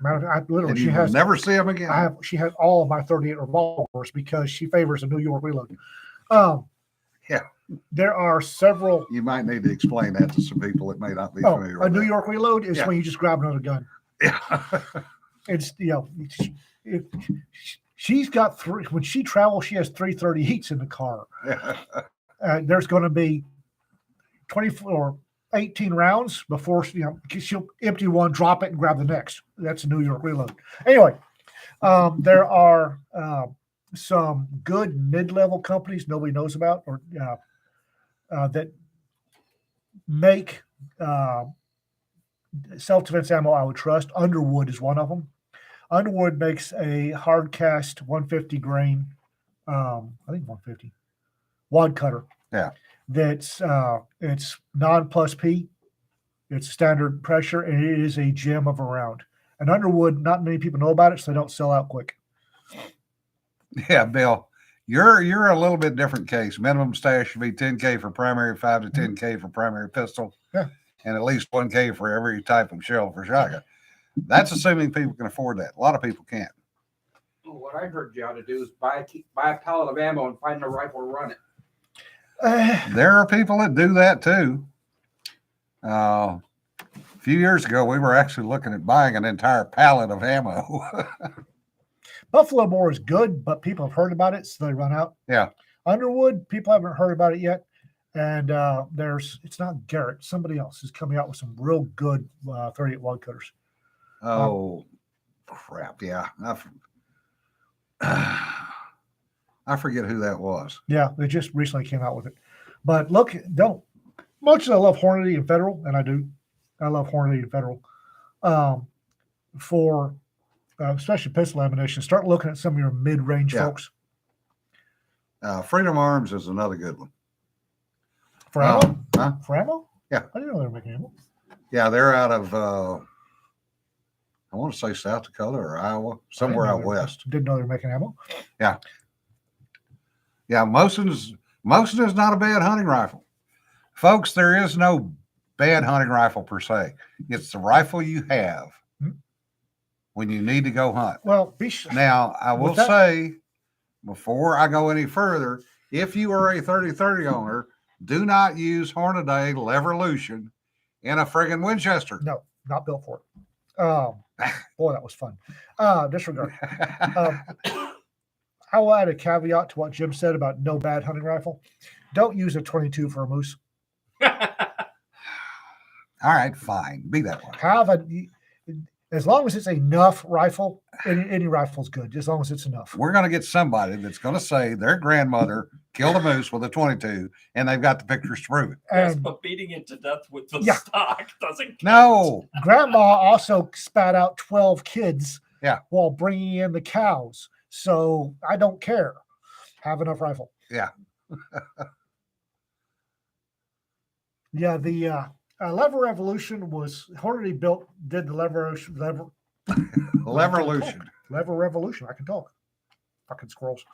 Matter of fact, literally, And she you will has. never see them again. She has all of my 38 revolvers because she favors a New York reload. Yeah. There are several. You might need to explain that to some people that may not be familiar A with New that. York reload is Yeah. when you just grab another gun. Yeah. It's she's got three. When she travels, she has 338s in the car. There's going to be 24 or 18 rounds before she'll empty one, drop it, and grab the next. That's a New York reload. Anyway, there are some good mid-level companies nobody knows about or that make self-defense ammo. I would trust. Underwood is one of them. Underwood makes a hard cast 150 grain, I think 150 wad cutter. Yeah. That's it's non-plus P. It's standard pressure, and it is a gem of a round. And Underwood, not many people know about it, so they don't sell out quick. Yeah, Bill, you're a little bit different case. Minimum stash should be 10K for primary, 5 to 10K for primary pistol, Yeah. and at least 1K for every type of shell for shotgun. That's assuming people can afford that. A lot of people can't. What I heard you ought to do is buy a pallet of ammo and find a rifle to run it. There are people that do that too. A few years ago, we were actually looking at buying an entire pallet of ammo. Buffalo Moor is good, but people have heard about it, so they run out. Yeah. Underwood, people haven't heard about it yet. And it's not Garrett, somebody else is coming out with some real good 38 wad cutters. Oh, crap. Yeah. I forget who that was. Yeah, they just recently came out with it. But look, much as I love Hornady and Federal, and I do, I love Hornady and Federal, for especially pistol ammunition, start looking at some of your mid-range Yeah. folks. Freedom Arms is another good one. For ammo? Huh? For ammo? Yeah. I didn't know they were making ammo. Yeah, they're out of, I want to say South Dakota or Iowa, somewhere out west. Didn't know they were making ammo. Yeah, Mosin is not a bad hunting rifle. Folks, there is no bad hunting rifle per se. It's the rifle you have when you need to go hunt. Well, Now, I will With that- say, before I go any further, if you are a 30-30 owner, do not use Hornady Levolution in a friggin' Winchester. no, not built for it. Boy, that was fun. Disregard. I will add a caveat to what Jim said about no bad hunting rifle. Don't use a 22 for a moose. All right, fine. Be that one. As long as it's enough rifle, any rifle's good, as long as it's enough. We're going to get somebody that's going to say their grandmother killed a moose with a 22 and they've got the pictures to prove it. Yes, And but beating it to death with the Yeah. stock doesn't count. No. grandma also spat out 12 kids Yeah. while bringing in the cows. So I don't care. Have enough rifle. Yeah. Yeah, the Lever Revolution was Hornady did the Lever Levolution. Revolution. I can talk. Fucking squirrels.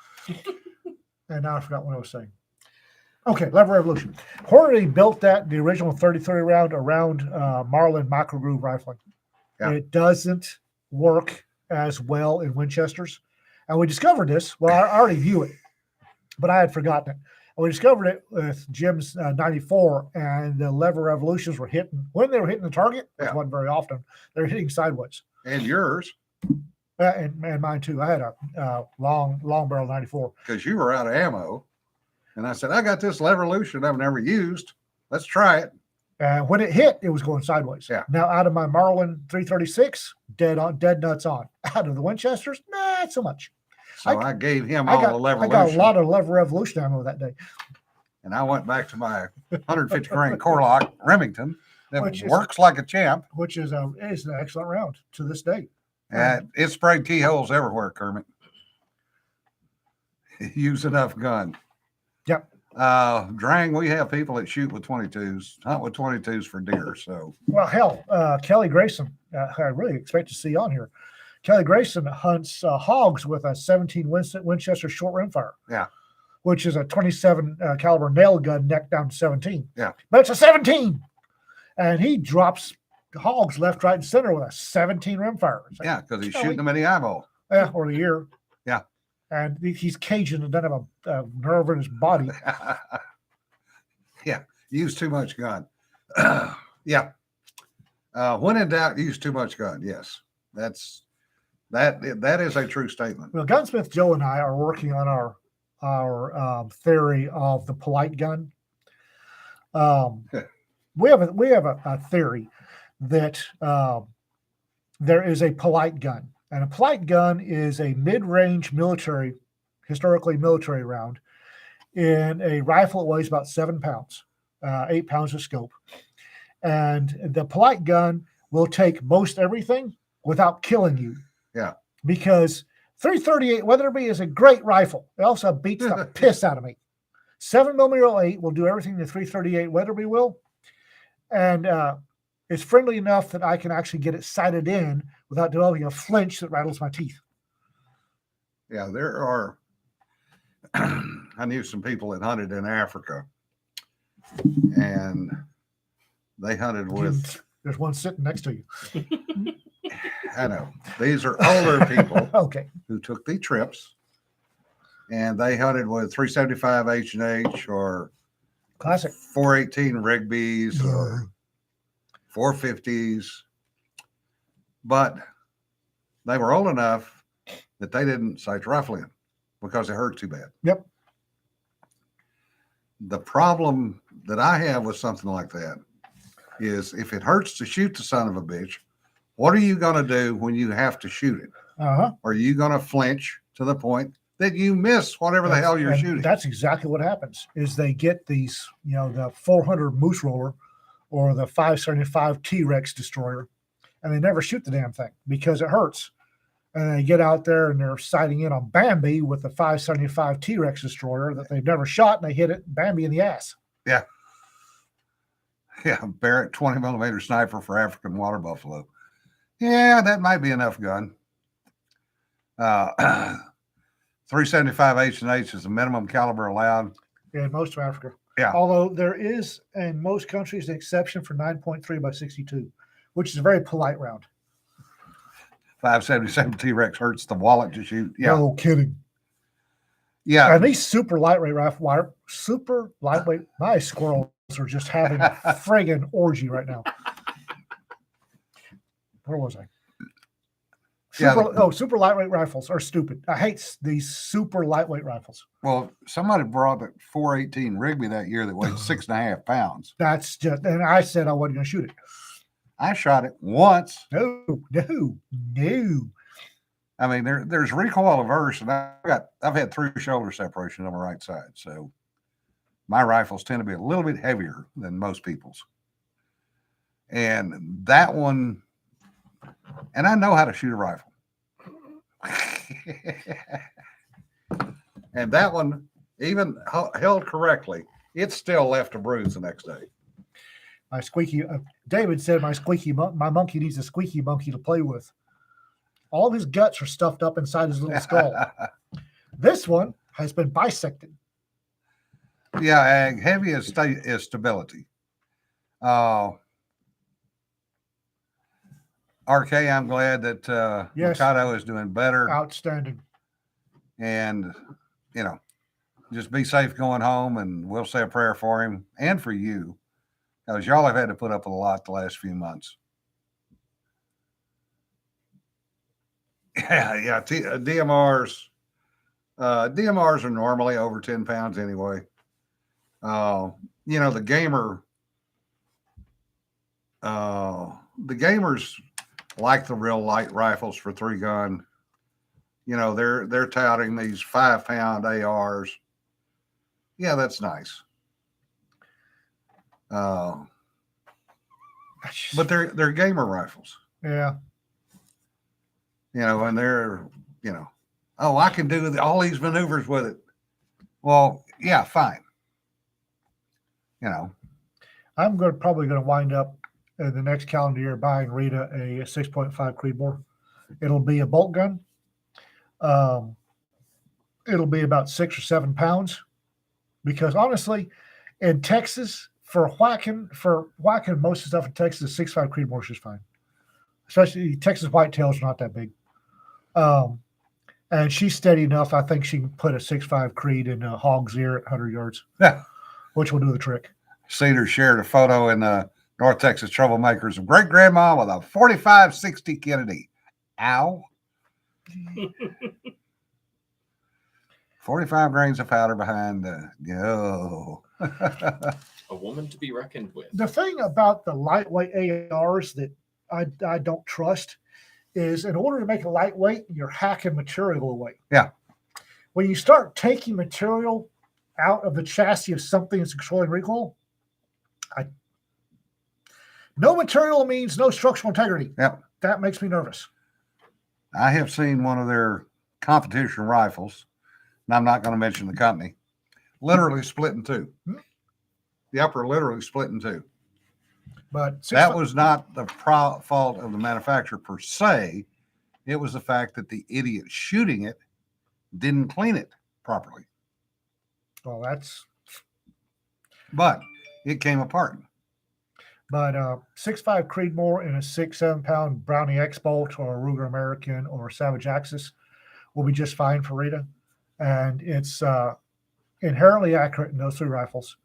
And now I forgot what I was saying. Okay, Lever Revolution. Hornady built the original 30-30 round around Marlin micro groove rifling. Yeah. It doesn't work as well in Winchesters. And we discovered this. Well, I already knew it, but I had forgotten it. And we discovered it with Jim's 94, and the Lever Revolutions were hitting, when they were hitting the target, which Yeah. wasn't very often, they were hitting sideways. And yours, And mine too. I had a long barrel 94. because you were out of ammo. And I said, I got this Levolution I've never used. Let's try it. And when it hit, it was going sideways. Yeah. Now, out of my Marlin 336, dead nuts on. Out of the Winchesters, not so much. So I gave him I all got the a Levolution. lot of Lever Revolution ammo that day. And I went back to my 150 grain Corlock Remington that Which is- works like a champ. Which is an excellent round to this day. And it sprayed keyholes everywhere, Kermit. Use enough gun. Yep. Drang, we have people that shoot with 22s, hunt with 22s for deer. So Well, hell, Kelly Grayson, I really expect to see on here. Kelly Grayson hunts hogs with a 17 Winchester short rimfire. Yeah. Which is a 27 caliber nail gun neck down to 17. Yeah. But it's a 17. And he drops hogs left, right, and center with a 17 rimfire. It's like, Yeah, because he's Kelly. shooting them in the eyeball. yeah, or the ear. Yeah. And he's Cajun and doesn't have a nerve in his body. Yeah, use too much gun. Yeah. When in doubt, use too much gun. Yes, that is a true statement. Well, Gunsmith Joe and I are working on our theory of the polite gun. We have a theory that there is a polite gun, and a polite gun is a mid-range historically military round in a rifle that weighs about 7 pounds, 8 pounds of scope. And the polite gun will take most everything without killing you. Yeah. Because 338 Weatherby is a great rifle. It also beats the piss out of me. 7mm 08 will do everything the 338 Weatherby will. And it's friendly enough that I can actually get it sighted in without developing a flinch that rattles my teeth. Yeah, there are. I knew some people that hunted in Africa, and they hunted with. There's one sitting next to you. I know these are older people Okay. who took the trips, and they hunted with 375 H&H or Classic. 418 Rigby's or 450s, but they were old enough that they didn't sight the rifle in because it hurt too bad. Yep. The problem that I have with something like that is if it hurts to shoot the son of a bitch, what are you going to do when you have to shoot it? Uh-huh. Are you going to flinch to the point that you miss whatever the hell you're And shooting? That's exactly what happens is they get these, the 400 Moose Roller or the 575 T-Rex destroyer, and they never shoot the damn thing because it hurts. And they get out there and they're sighting in on Bambi with the 575 T-Rex destroyer that they've never shot, and they hit it Bambi in the ass. Yeah, Barrett 20mm sniper for African water buffalo. Yeah, that might be enough gun. 375 H&H is the minimum caliber allowed. In most of Africa. Yeah. Although there is in most countries an exception for 9.3 by 62, which is a very polite round. 577 T-Rex hurts the wallet to shoot. Yeah, No kidding. yeah. And these super lightweight my squirrels are just having a friggin' orgy right now. Where was I? Yeah, Super lightweight rifles are stupid. I hate these super lightweight rifles. Well, somebody brought a 418 Rigby that year that weighed 6.5 pounds. That's just, and I said I wasn't going to shoot it. I shot it once. No. I mean, there's recoil averse, and I've had 3 shoulder separations on my right side, so my rifles tend to be a little bit heavier than most people's. And that one, and I know how to shoot a rifle. And that one, even held correctly, it still left a bruise the next day. My squeaky, David said my monkey needs a squeaky monkey to play with. All of his guts are stuffed up inside his little skull. This one has been bisected. Yeah, heavy is stability. RK, I'm glad that Yes. Mikado is doing better. Outstanding. And, just be safe going home, and we'll say a prayer for him and for you, because y'all have had to put up with a lot the last few months. Yeah. DMRs are normally over 10 pounds anyway. The gamers like the real light rifles for 3-gun. They're touting these 5-pound ARs. Yeah, that's nice. But they're gamer rifles. Yeah. And they're, oh, I can do all these maneuvers with it. Well, yeah, fine. I'm probably going to wind up in the next calendar year buying Rita a 6.5 Creedmoor. It'll be a bolt gun. It'll be about 6 or 7 pounds, because honestly, in Texas, for whacking most of the stuff in Texas, 6.5 Creedmoor is just fine. Especially Texas whitetails are not that big. And she's steady enough. I think she can put a 6.5 Creed in a hog's ear at 100 yards. Yeah. Which will do the trick. Cedar shared a photo in the North Texas Troublemakers of great grandma with a 45-60 Kennedy. Ow. 45 grains of powder behind the go. A woman to be reckoned with. The thing about the lightweight ARs that I don't trust is in order to make it lightweight, you're hacking material away. Yeah. When you start taking material out of the chassis of something that's controlling recoil, no material means no structural integrity. Yep. That makes me nervous. I have seen one of their competition rifles, and I'm not going to mention the company, literally split in two. The upper literally split in two. But That was not the fault of the manufacturer per se. It was the fact that the idiot shooting it didn't clean it properly. well, that's But it came apart. but 6.5 Creedmoor in a 6-7 pound Brownie X bolt or a Ruger American or Savage Axis will be just fine for Rita, and it's inherently accurate in those three rifles.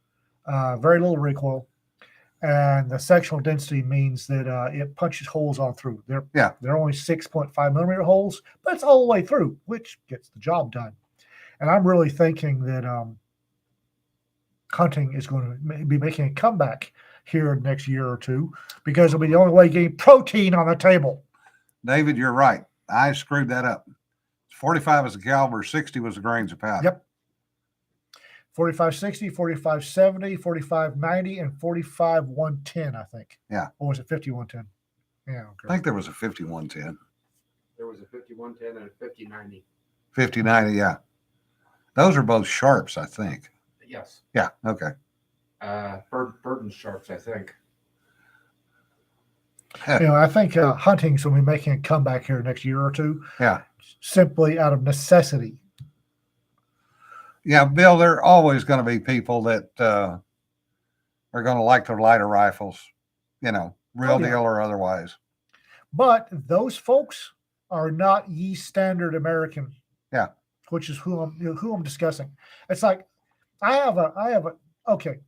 Very little recoil, and the sectional density means that it punches holes on through. They're only 6.5 millimeter holes, but it's all the way through, which gets the job done. And I'm really thinking that hunting is going to be making a comeback here next year or two because it'll be the only way getting protein on the table. David, you're right. I screwed that up. 45 was the caliber, 60 was the grains of powder. Yep. 4560, 4570, 4590, and 45110, I think. Yeah. Or was it 5110? Yeah. I Okay. think there was a 5110, There was a 5110 and a 5090. 5090. Yeah. Those are both sharps, I think. Yes. Yeah. Okay. Burton Sharps, I think. I think hunting's will be making a comeback here next year or two. Yeah. Simply out of necessity. Yeah, Bill, there are always going to be people that are going to like their lighter rifles, real Oh, yeah. deal or otherwise. But those folks are not ye standard American. Yeah. Which is who I'm discussing. It's like I have a okay.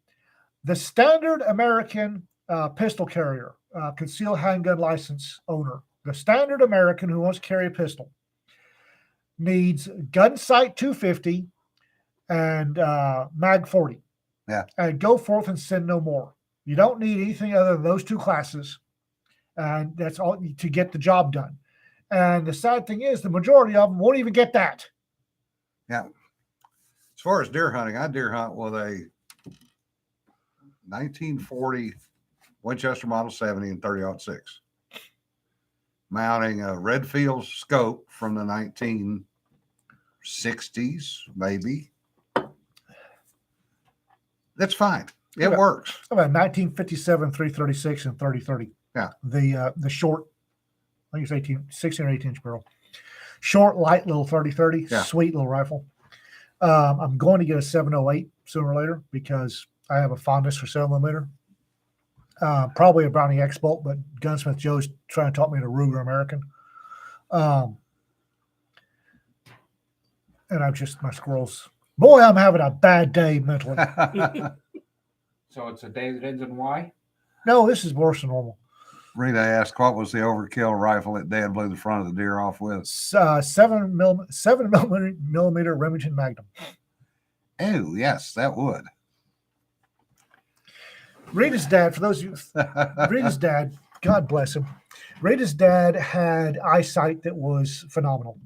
The standard American pistol carrier, concealed handgun license owner, the standard American who wants to carry a pistol needs gun sight 250 and mag 40. Yeah. And go forth and send no more. You don't need anything other than those two classes. And that's all to get the job done. And the sad thing is the majority of them won't even get that. Yeah. As far as deer hunting, I deer hunt with a 1940 Winchester Model 70 and 30-06, mounting a Redfield scope from the 1960s, maybe. That's fine. It Okay. works. About 1957, 336, and 3030. Yeah. The short, I think it's 16 or 18 inch barrel. Short, light little 3030, Yeah. sweet little rifle. I'm going to get a 708 sooner or later because I have a fondness for 7mm. Probably a Brownie X bolt, but Gunsmith Joe's trying to talk me to Ruger American. And I'm just, my squirrels. Boy, I'm having a bad day mentally. So it's a day that ends in Y? No, this is worse than normal. Rita asked, what was the overkill rifle that Dad blew the front of the deer off with? 7 millimeter Remington Magnum. Oh, yes, that would. Rita's dad, for those of you, Rita's dad, God bless him. Rita's dad had eyesight that was phenomenal.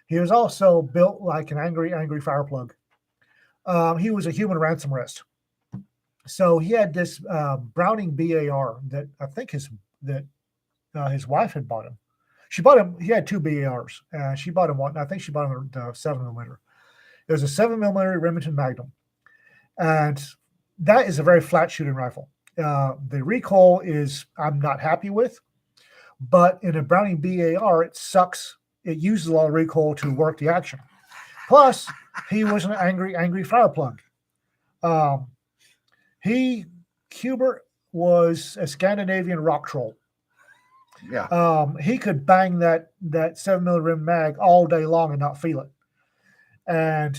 He was also built like an angry fire plug. He was a human ransom arrest. So he had this Browning BAR that I think his wife had bought him. She bought him. He had two BARs. She bought him one. I think she bought him the 7mm. It was a 7mm Remington Magnum, and that is a very flat shooting rifle. The recoil is I'm not happy with, but in a Browning BAR, it sucks. It uses a lot of recoil to work the action. Plus, he was an angry fire plug. He Hubert was a Scandinavian rock troll. Yeah. He could bang that 7mm rim mag all day long and not feel it. And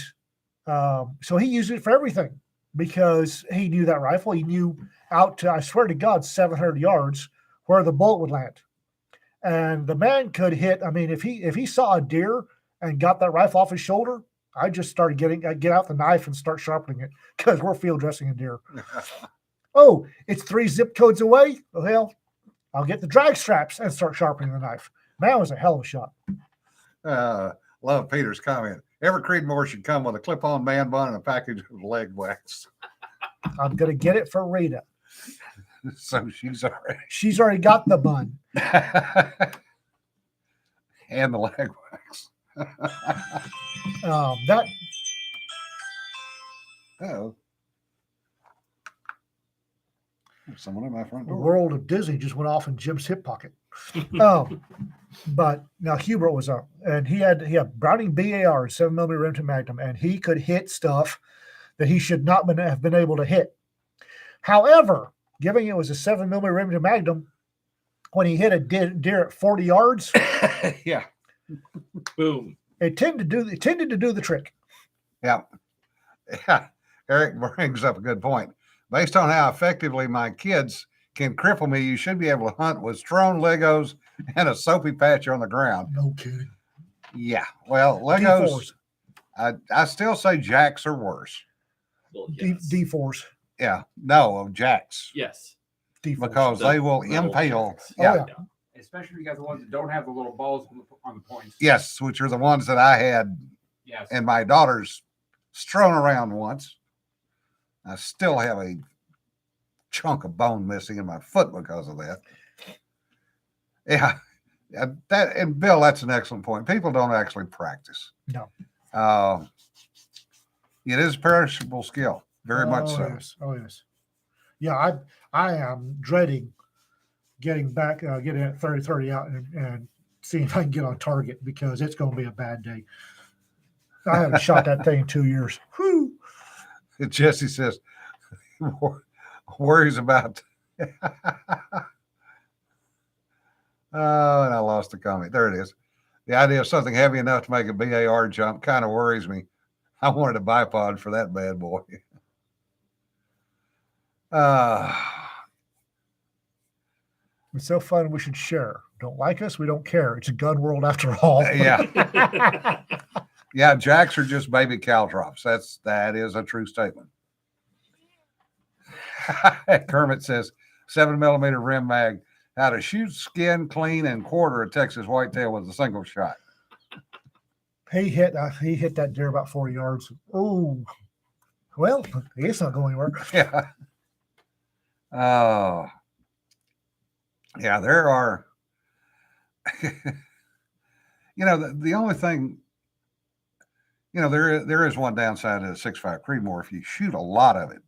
so he used it for everything because he knew that rifle. He knew out to, I swear to God, 700 yards where the bullet would land. And the man could hit. I mean, if he saw a deer and got that rifle off his shoulder, I just started get out the knife and start sharpening it because we're field dressing a deer. Oh, it's 3 zip codes away. Well, I'll get the drag straps and start sharpening the knife. Man, it was a hell of a shot. Love Peter's comment. Every Creedmoor should come with a clip-on man bun and a package of leg wax. I'm gonna get it for Rita. So She's already got the bun. and the leg wax. That Oh. Someone in my front door. World of Disney just went off in Jim's hip pocket. But now Hubert was and he had Browning BAR 7mm Remington Magnum, and he could hit stuff that he should not have been able to hit. However, given it was a 7mm Remington Magnum, when he hit a deer at 40 yards, Yeah. Boom. it tended to do the trick. Yeah. Eric brings up a good point. Based on how effectively my kids can cripple me, you should be able to hunt with strewn Legos and a soapy patch on the ground. No kidding. Yeah. Well, Legos, D4s. I still say jacks are worse. Well, yes. D4s. Yeah. No, jacks. Yes. D4s. Because they will Metal impale. jacks. Yeah. yeah. Especially if you got the ones that don't have the little balls on the points. Yes, which are the ones that I had Yes. and my daughters strewn around once. I still have a chunk of bone missing in my foot because of that. Yeah. That, and Bill, that's an excellent point. People don't actually practice. No. It is a perishable skill, very much so. Yes. Oh yes. Yeah, I am dreading getting back, getting at 30 out and seeing if I can get on target because it's going to be a bad day. I haven't shot that thing in 2 years. Whew. Jesse says, worries about. Oh, and I lost the comment. There it is. The idea of something heavy enough to make a BAR jump kind of worries me. I wanted a bipod for that bad boy. It's so fun. We should share. Don't like us? We don't care. It's a gun world after all. Yeah. Yeah, jacks are just baby caltrops. That is a true statement. Kermit says 7mm rim mag. How to shoot, skin, clean, and quarter a Texas whitetail with a single shot. He hit that deer about 40 yards. Oh, well, it's not going anywhere. Yeah. Yeah, there are. The only thing, there is one downside to the 6.5 Creedmoor. If you shoot a lot of it,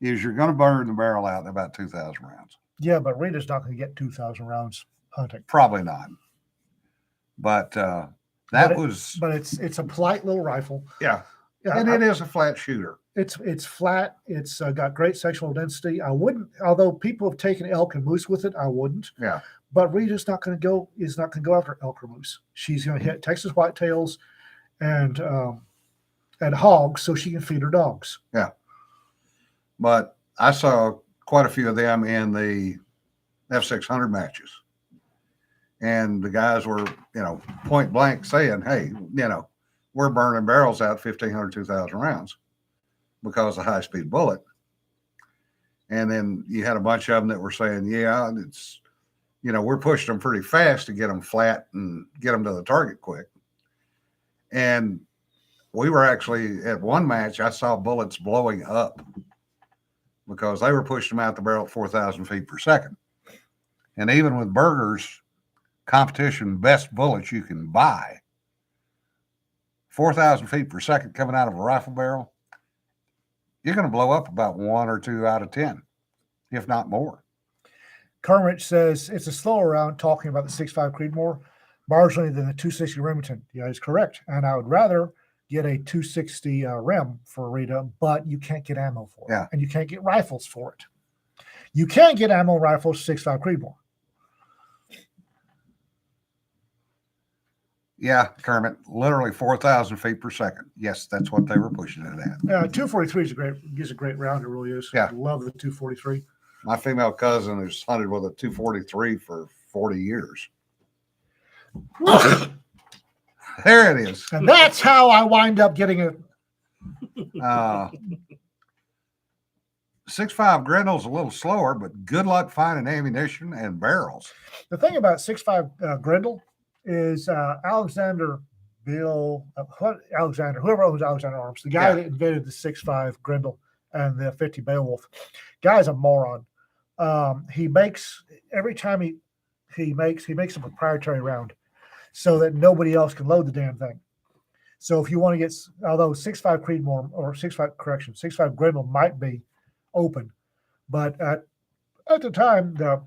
is you're going to burn the barrel out in about 2,000 rounds. Yeah, but Rita's not going to get 2,000 rounds hunting. Probably not. But But was it's a polite little rifle. yeah, Yeah, and it is a flat shooter. It's flat. It's got great sectional density. I wouldn't, although people have taken elk and moose with it, I wouldn't. Yeah. But Rita's not going to go after elk or moose. She's going to hit Texas whitetails and hogs so she can feed her dogs. Yeah. But I saw quite a few of them in the F600 matches. And the guys were, point blank saying, hey, we're burning barrels out 1,500, 2,000 rounds because of high speed bullet. And then you had a bunch of them that were saying, yeah, it's, we're pushing them pretty fast to get them flat and get them to the target quick. And we were actually at one match, I saw bullets blowing up because they were pushing them out the barrel at 4,000 feet per second. And even with Berger's competition best bullets you can buy, 4,000 feet per second coming out of a rifle barrel, you're going to blow up about 1 or 2 out of 10, if not more. Kermit says it's a slower round talking about the 6.5 Creedmoor marginally than the 260 Remington. Yeah, he's correct. And I would rather get a 260 Rem for Rita, but you can't get ammo for it. Yeah. And you can't get rifles for it. You can get ammo rifles 6.5 Creedmoor. Yeah, Kermit, literally 4,000 feet per second. Yes, that's what they were pushing it at. 243 is a great round. It really is. Yeah. I love the 243. My female cousin has hunted with a 243 for 40 years. There it is. And that's how I wind up getting it. 6.5 Grendel's a little slower, but good luck finding ammunition and barrels. The thing about 6.5 Grendel is Alexander Bill, whoever owns Alexander Arms, the guy Yeah. that invented the 6.5 Grendel and the 50 Beowulf, guy's a moron. He makes every time he makes a proprietary round so that nobody else can load the damn thing. So if you want to get, although 6.5 Creedmoor or 6.5 Grendel might be open, but at the time the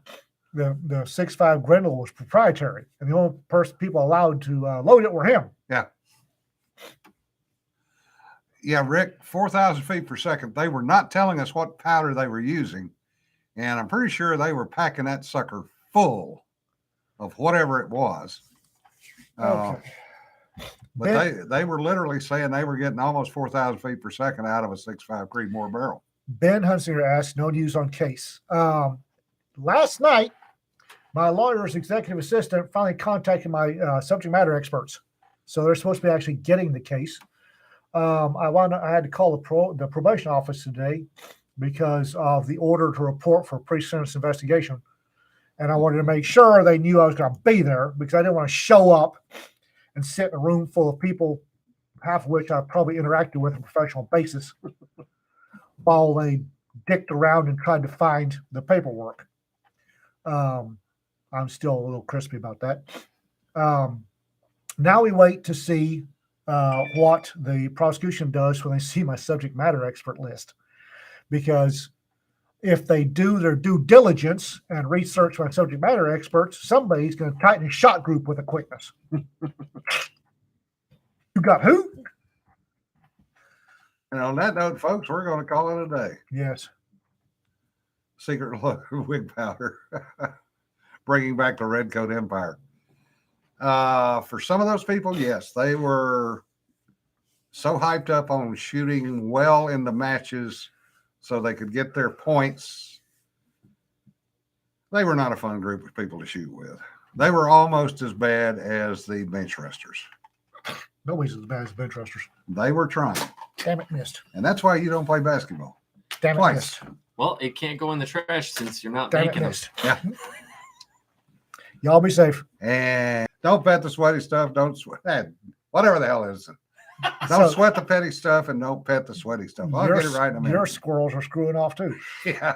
6.5 Grendel was proprietary, and the only people allowed to load it were him. Yeah, Rick, 4,000 feet per second. They were not telling us what powder they were using, and I'm pretty sure they were packing that sucker full of whatever it was. Okay. But they were literally saying they were getting almost 4,000 feet per second out of a 6.5 Creedmoor barrel. Ben Hunsinger asked, no news on case. Last night, my lawyer's executive assistant finally contacted my subject matter experts. So they're supposed to be actually getting the case. I had to call the probation office today because of the order to report for pre-sentence investigation. And I wanted to make sure they knew I was going to be there because I didn't want to show up and sit in a room full of people, half of which I probably interacted with on a professional basis, while they dicked around and tried to find the paperwork. I'm still a little crispy about that. Now we wait to see what the prosecution does when they see my subject matter expert list. Because if they do their due diligence and research my subject matter experts, somebody's going to tighten a shot group with a quickness. You got who? And on that note, folks, we're going to call it a day. Yes. Secret wig powder. Bringing back the Redcoat Empire. For some of those people, yes, they were so hyped up on shooting well in the matches so they could get their points. They were not a fun group of people to shoot with. They were almost as bad as the bench resters. Nobody's as bad as bench resters. They were trying. Damn it, missed. And that's why you don't play basketball. Damn it, Twice. missed. Well, it can't go in the trash since you're not Damn it, making them. missed. Yeah. Y'all be safe. And don't pet the sweaty stuff. Don't sweat. Whatever the hell it is. Don't So- sweat the petty stuff and don't pet the sweaty stuff. I'll get it right in a minute. Your squirrels are screwing off too. Yeah.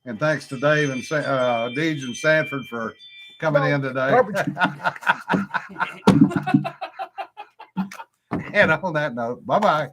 And thanks to Dave and Deej and Sanford for coming in today. Garbage. And on that note, bye-bye.